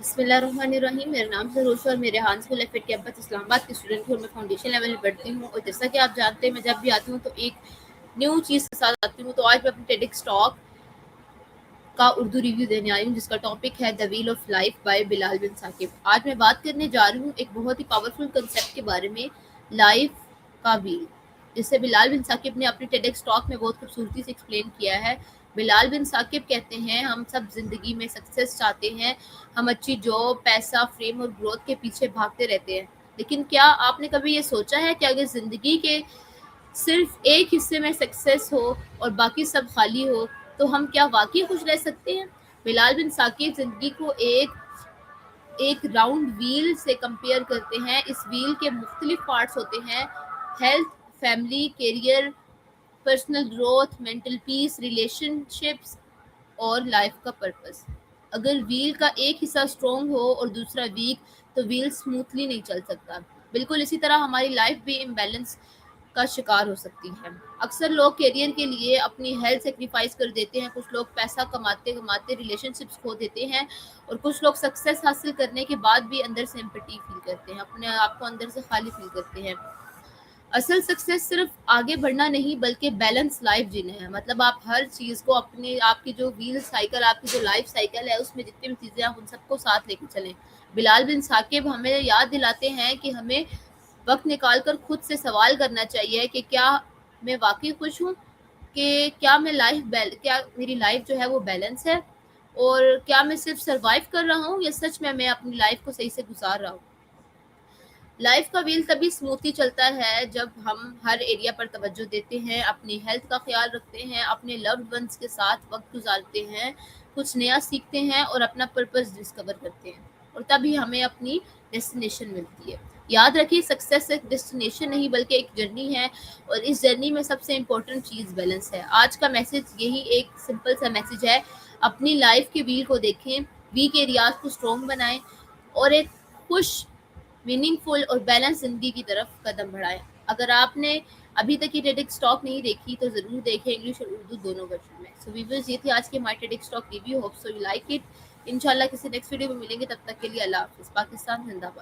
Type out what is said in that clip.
बिस्मिल्लाहिर्रहमानिर्रहीम। मेरा नाम सरोज और मेरे हान स्कूल एफिट कैंपस इस्लामाबाद की स्टूडेंट हूँ और मैं फाउंडेशन लेवल में पढ़ती हूँ। और जैसा कि आप जानते हैं, मैं जब भी आती हूँ तो एक न्यू चीज़ के साथ आती हूँ। तो आज मैं अपनी टेडिक्स टॉक का उर्दू रिव्यू देने आई हूँ, जिसका टॉपिक है the wheel of life by Bilal bin Saqib. आज मैं बात करने जा रही हूँ एक बहुत ही पावरफुल कंसेप्ट के बारे में, लाइफ का व्हील, जिसे बिलाल बिन साकिब ने अपनी टेडेक्स टॉक में बहुत खूबसूरती से एक्सप्लेन किया है। बिलाल बिन साकिब कहते हैं, हम सब जिंदगी में सक्सेस चाहते हैं, हम अच्छी जॉब, पैसा, फेम और ग्रोथ के पीछे भागते रहते हैं। लेकिन क्या आपने कभी ये सोचा है कि अगर जिंदगी के सिर्फ एक हिस्से में सक्सेस हो और बाकी सब खाली हो, तो हम क्या वाकई खुश रह सकते हैं? बिलाल बिन साकिब जिंदगी को एक राउंड व्हील से कंपेयर करते हैं। इस व्हील के मुख्तलिफ पार्ट्स होते हैं: health, family, career, personal growth, mental peace, relationships और लाइफ का पर्पस। अगर व्हील का एक हिस्सा स्ट्रॉन्ग हो और दूसरा वीक, तो व्हील स्मूथली नहीं चल सकता। बिल्कुल इसी तरह हमारी लाइफ भी इम्बैलेंस का शिकार हो सकती है। अक्सर लोग करियर के लिए अपनी हेल्थ सेक्रीफाइस कर देते हैं, कुछ लोग पैसा कमाते कमाते रिलेशनशिप्स खो देते हैं, और कुछ लोग सक्सेस हासिल करने के बाद भी अंदर से एम्पटी फील करते हैं, अपने आप को अंदर से खाली फील करते हैं। असल सक्सेस सिर्फ आगे बढ़ना नहीं, बल्कि बैलेंस लाइफ जीना है। मतलब आप हर चीज़ को अपने, आपकी जो व्हील साइकिल, आपकी जो लाइफ साइकिल है, उसमें जितनी भी चीज़ें, आप उन सबको साथ लेके चलें। बिलाल बिन साकिब हमें याद दिलाते हैं कि हमें वक्त निकाल कर खुद से सवाल करना चाहिए कि क्या मैं वाकई खुश हूँ, कि क्या मेरी लाइफ जो है वो बैलेंस है, और क्या मैं सिर्फ सरवाइव कर रहा हूँ या सच में मैं अपनी लाइफ को सही से गुजार रहा हूँ। लाइफ का व्हील तभी स्मूथली चलता है जब हम हर एरिया पर तवज्जो देते हैं, अपनी हेल्थ का ख्याल रखते हैं, अपने लव्ड वंस के साथ वक्त गुजारते हैं, कुछ नया सीखते हैं और अपना पर्पस डिस्कवर करते हैं, और तभी हमें अपनी डेस्टिनेशन मिलती है। याद रखिए, सक्सेस एक डेस्टिनेशन नहीं बल्कि एक जर्नी है, और इस जर्नी में सबसे इम्पोर्टेंट चीज़ बैलेंस है। आज का मैसेज यही एक सिंपल सा मैसेज है: अपनी लाइफ के व्हील को देखें, वीक एरियाज को स्ट्रॉन्ग बनाएं, और एक खुश, मीनिंगफुल और बैलेंस ज़िंदगी की तरफ कदम बढ़ाएं। अगर आपने अभी तक ये टेडिक्स टॉक नहीं देखी तो ज़रूर देखें, इंग्लिश और उर्दू दोनों वर्जन में। सो व्यूअर्स, ये थी आज की हमारी TEDx talk review. Hope so you like it. इंशाल्लाह किसी नेक्स्ट वीडियो में मिलेंगे, तब तक के लिए अल्लाह हाफिज़। पाकिस्तान जिंदाबाद।